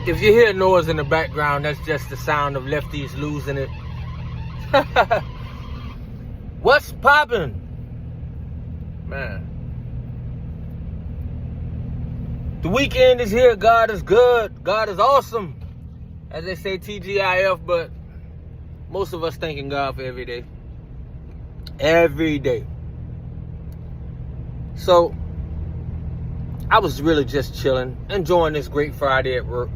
If you hear noise in the background, that's just the sound of Lefty's losing it. What's poppin'? Man. The weekend is here. God is good. God is awesome. As they say, TGIF, but most of us thanking God for every day. Every day. So, I was really just chilling, enjoying this great Friday at work.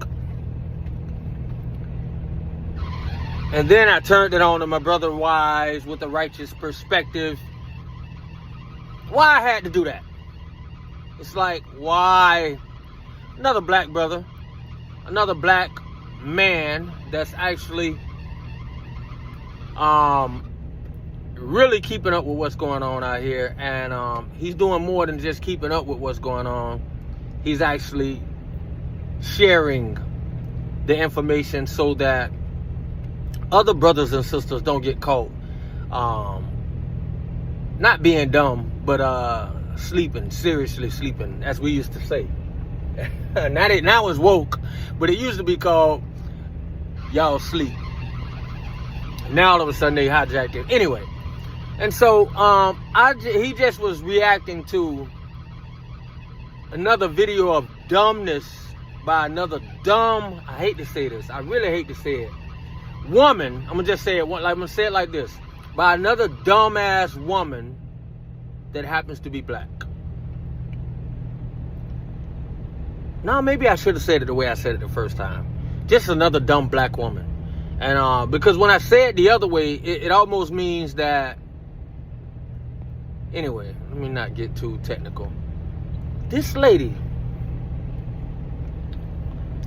And then I turned it on to my brother Wise with a righteous perspective. Why I had to do that? It's like, why? Another black brother, another black man that's actually really keeping up with what's going on out here. And he's doing more than just keeping up with what's going on. He's actually sharing the information so that other brothers and sisters don't get caught not being dumb, but sleeping, seriously sleeping, as we used to say. Now it's woke, but it used to be called y'all sleep. Now all of a sudden they hijacked it. Anyway, and so he just was reacting to another video of dumbness by another dumb, I hate to say this, I really hate to say it, woman. I'm gonna just say it. I'm gonna say it like this: by another dumbass woman that happens to be black. Now maybe I should have said it the way I said it the first time. Just another dumb black woman. And because when I say it the other way, it almost means that. Anyway, let me not get too technical. This lady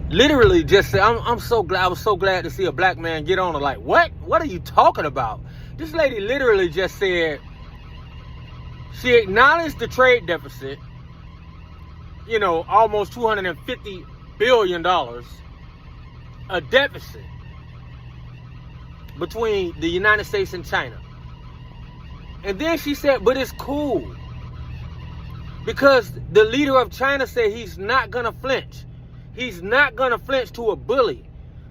literally just said, I'm so glad, I was so glad to see a black man get on her. Like, what? What are you talking about? This lady literally just said, she acknowledged the trade deficit, you know, almost $250 billion, a deficit between the United States and China. And then she said, but it's cool, because the leader of China said he's not gonna flinch. He's not going to flinch to a bully.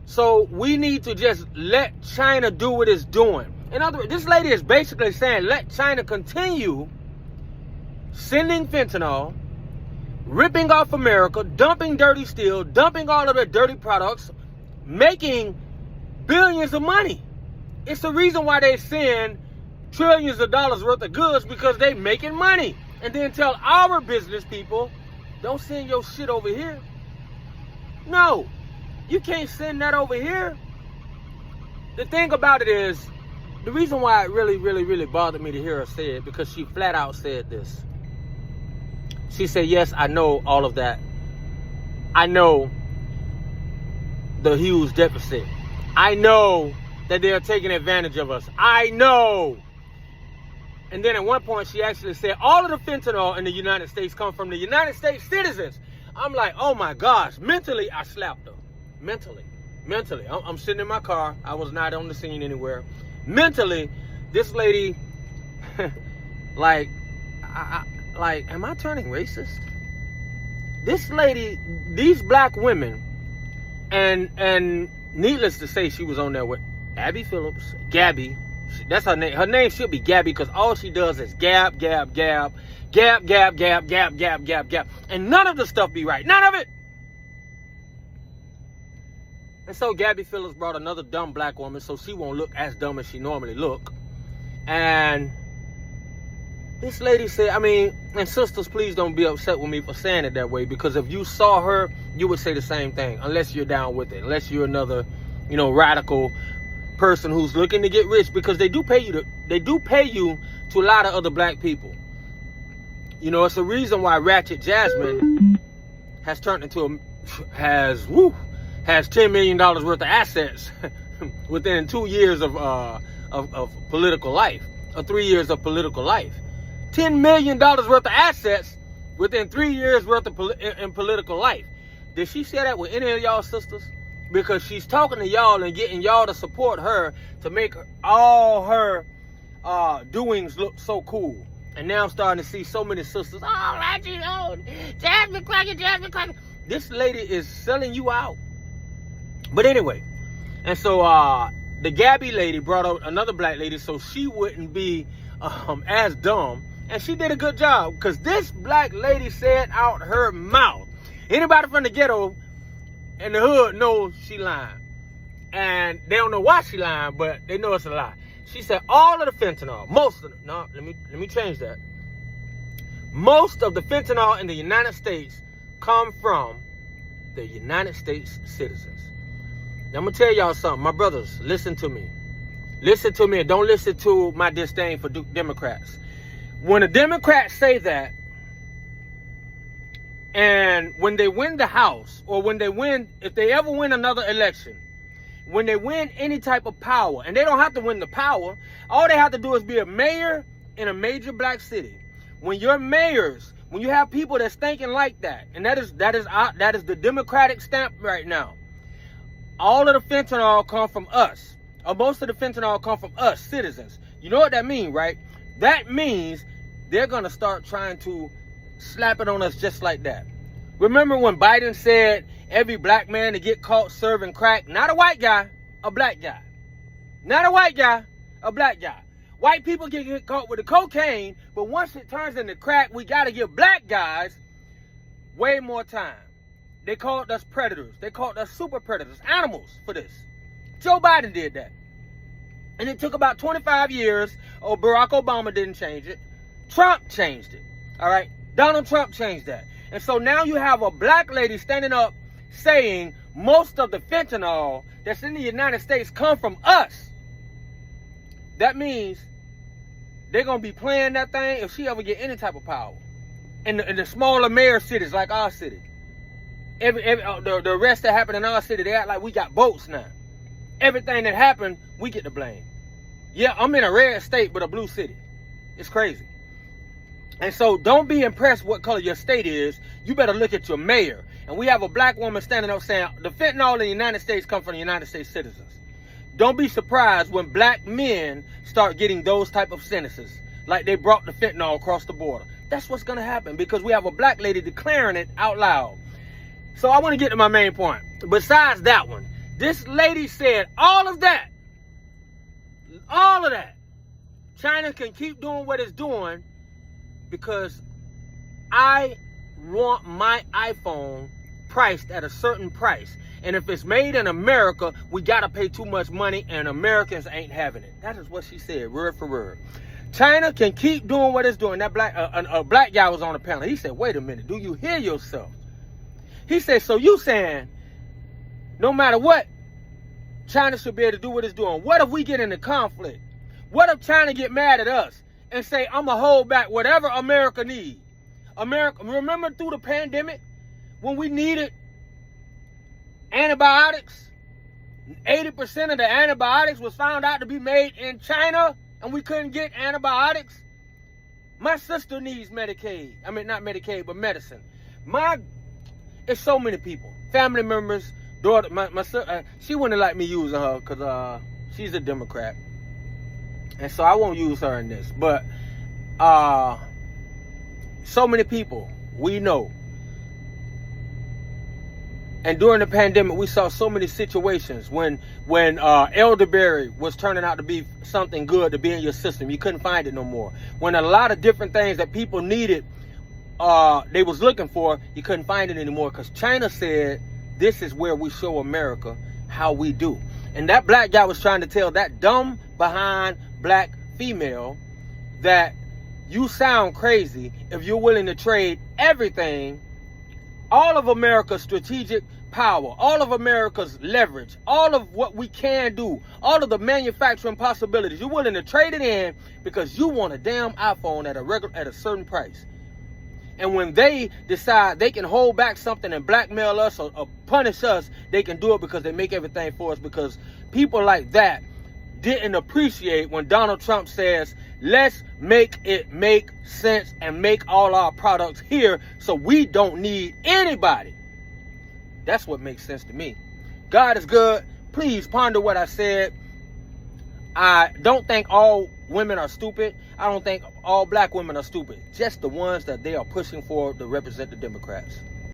So we need to just let China do what it's doing. In other words, this lady is basically saying, let China continue sending fentanyl, ripping off America, dumping dirty steel, dumping all of their dirty products, making billions of money. It's the reason why they send trillions of dollars worth of goods, because they making money. And then tell our business people, don't send your shit over here. No, you can't send that over here. The thing about it is, the reason why it really bothered me to hear her say it, because she flat out said this. She said, yes, I know all of that. I know the huge deficit. I know that they are taking advantage of us. I know. And then at one point she actually said, all of the fentanyl in the United States come from the United States citizens. I'm like, oh my gosh. Mentally, I slapped her. Mentally. I'm sitting in my car. I was not on the scene anywhere. Mentally, this lady, like, am I turning racist? This lady, these black women, and needless to say, she was on there with Abby Phillips, Gabby. That's her name. Her name should be Gabby, because all she does is gab. And none of the stuff be right. None of it. And so Gabby Phillips brought another dumb black woman so she won't look as dumb as she normally look. And this lady said, I mean, and sisters, please don't be upset with me for saying it that way, because if you saw her, you would say the same thing, unless you're down with it, unless you're another, you know, radical person who's looking to get rich, because they do pay you to a lot of other black people. You know, it's the reason why Ratchet Jasmine has turned into has $10 million worth of assets within 2 years of political life, or 3 years of political life. $10 million worth of assets within 3 years worth of in political life. Did she share that with any of y'all sisters? Because she's talking to y'all and getting y'all to support her to make all her doings look so cool. And now I'm starting to see so many sisters, oh, Reggie, oh, Jasmine Crockett. This lady is selling you out. But anyway, and so the Gabby lady brought out another black lady so she wouldn't be as dumb. And she did a good job, because this black lady said out her mouth. Anybody from the ghetto and the hood knows she lying. And they don't know why she lying, but they know it's a lie. She said all of the fentanyl, most of the, no, let me change that. Most of the fentanyl in the United States come from the United States citizens. Now, I'm going to tell y'all something. My brothers, listen to me. Listen to me, and don't listen to my disdain for Democrats. When the Democrats say that, and when they win the House, or when they win, if they ever win another election, when they win any type of power, and they don't have to win the power, all they have to do is be a mayor in a major black city. When your mayors, when you have people that's thinking like that, and that is the Democratic stamp right now. All of the fentanyl come from us, or most of the fentanyl come from us, citizens. You know what that means, right? That means they're going to start trying to slap it on us just like that. Remember when Biden said every black man to get caught serving crack, not a white guy, a black guy. Not a white guy, a black guy. White people can get caught with the cocaine, but once it turns into crack, we got to give black guys way more time. They called us predators. They called us super predators, animals for this. Joe Biden did that. And it took about 25 years. Oh, Barack Obama didn't change it. Trump changed it. All right? Donald Trump changed that. And so now you have a black lady standing up saying most of the fentanyl that's in the United States come from us. That means they're going to be playing that thing if she ever get any type of power. In the smaller mayor cities like our city. The arrests that happen in our city, they act like we got boats now. Everything that happened, we get the blame. Yeah, I'm in a red state, but a blue city. It's crazy. And so don't be impressed what color your state is. You better look at your mayor. And we have a black woman standing up saying the fentanyl in the United States come from the United States citizens. Don't be surprised when black men start getting those type of sentences, like they brought the fentanyl across the border. That's what's going to happen, because we have a black lady declaring it out loud. So I want to get to my main point. Besides that one, this lady said all of that. China can keep doing what it's doing because I want my iPhone priced at a certain price. And if it's made in America, we got to pay too much money, and Americans ain't having it. That is what she said, word for word. China can keep doing what it's doing. That a black guy was on the panel. He said, wait a minute, do you hear yourself? He said, so you saying no matter what, China should be able to do what it's doing. What if we get into conflict? What if China get mad at us and say, I'm going to hold back whatever America needs? America, remember through the pandemic when we needed antibiotics? 80% of the antibiotics was found out to be made in China, and we couldn't get antibiotics. My sister needs Medicaid. I mean, not Medicaid, but medicine. It's so many people, family members, daughter. My sister, she wouldn't like me using her because she's a Democrat, and so I won't use her in this. But so many people we know, and during the pandemic, we saw so many situations when elderberry was turning out to be something good to be in your system. You couldn't find it no more. When a lot of different things that people needed, they was looking for, you couldn't find it anymore because China said, this is where we show America how we do. And that black guy was trying to tell that dumb behind black female that you sound crazy if you're willing to trade everything, all of America's strategic power, all of America's leverage, all of what we can do, all of the manufacturing possibilities, you're willing to trade it in because you want a damn iPhone at a certain price. And when they decide they can hold back something and blackmail us or punish us, they can do it because they make everything for us. Because people like that didn't appreciate when Donald Trump says, let's make it make sense and make all our products here so we don't need anybody. That's what makes sense to me. God is good. Please ponder what I said. I don't think all women are stupid. I don't think all black women are stupid. Just the ones that they are pushing for to represent the Democrats.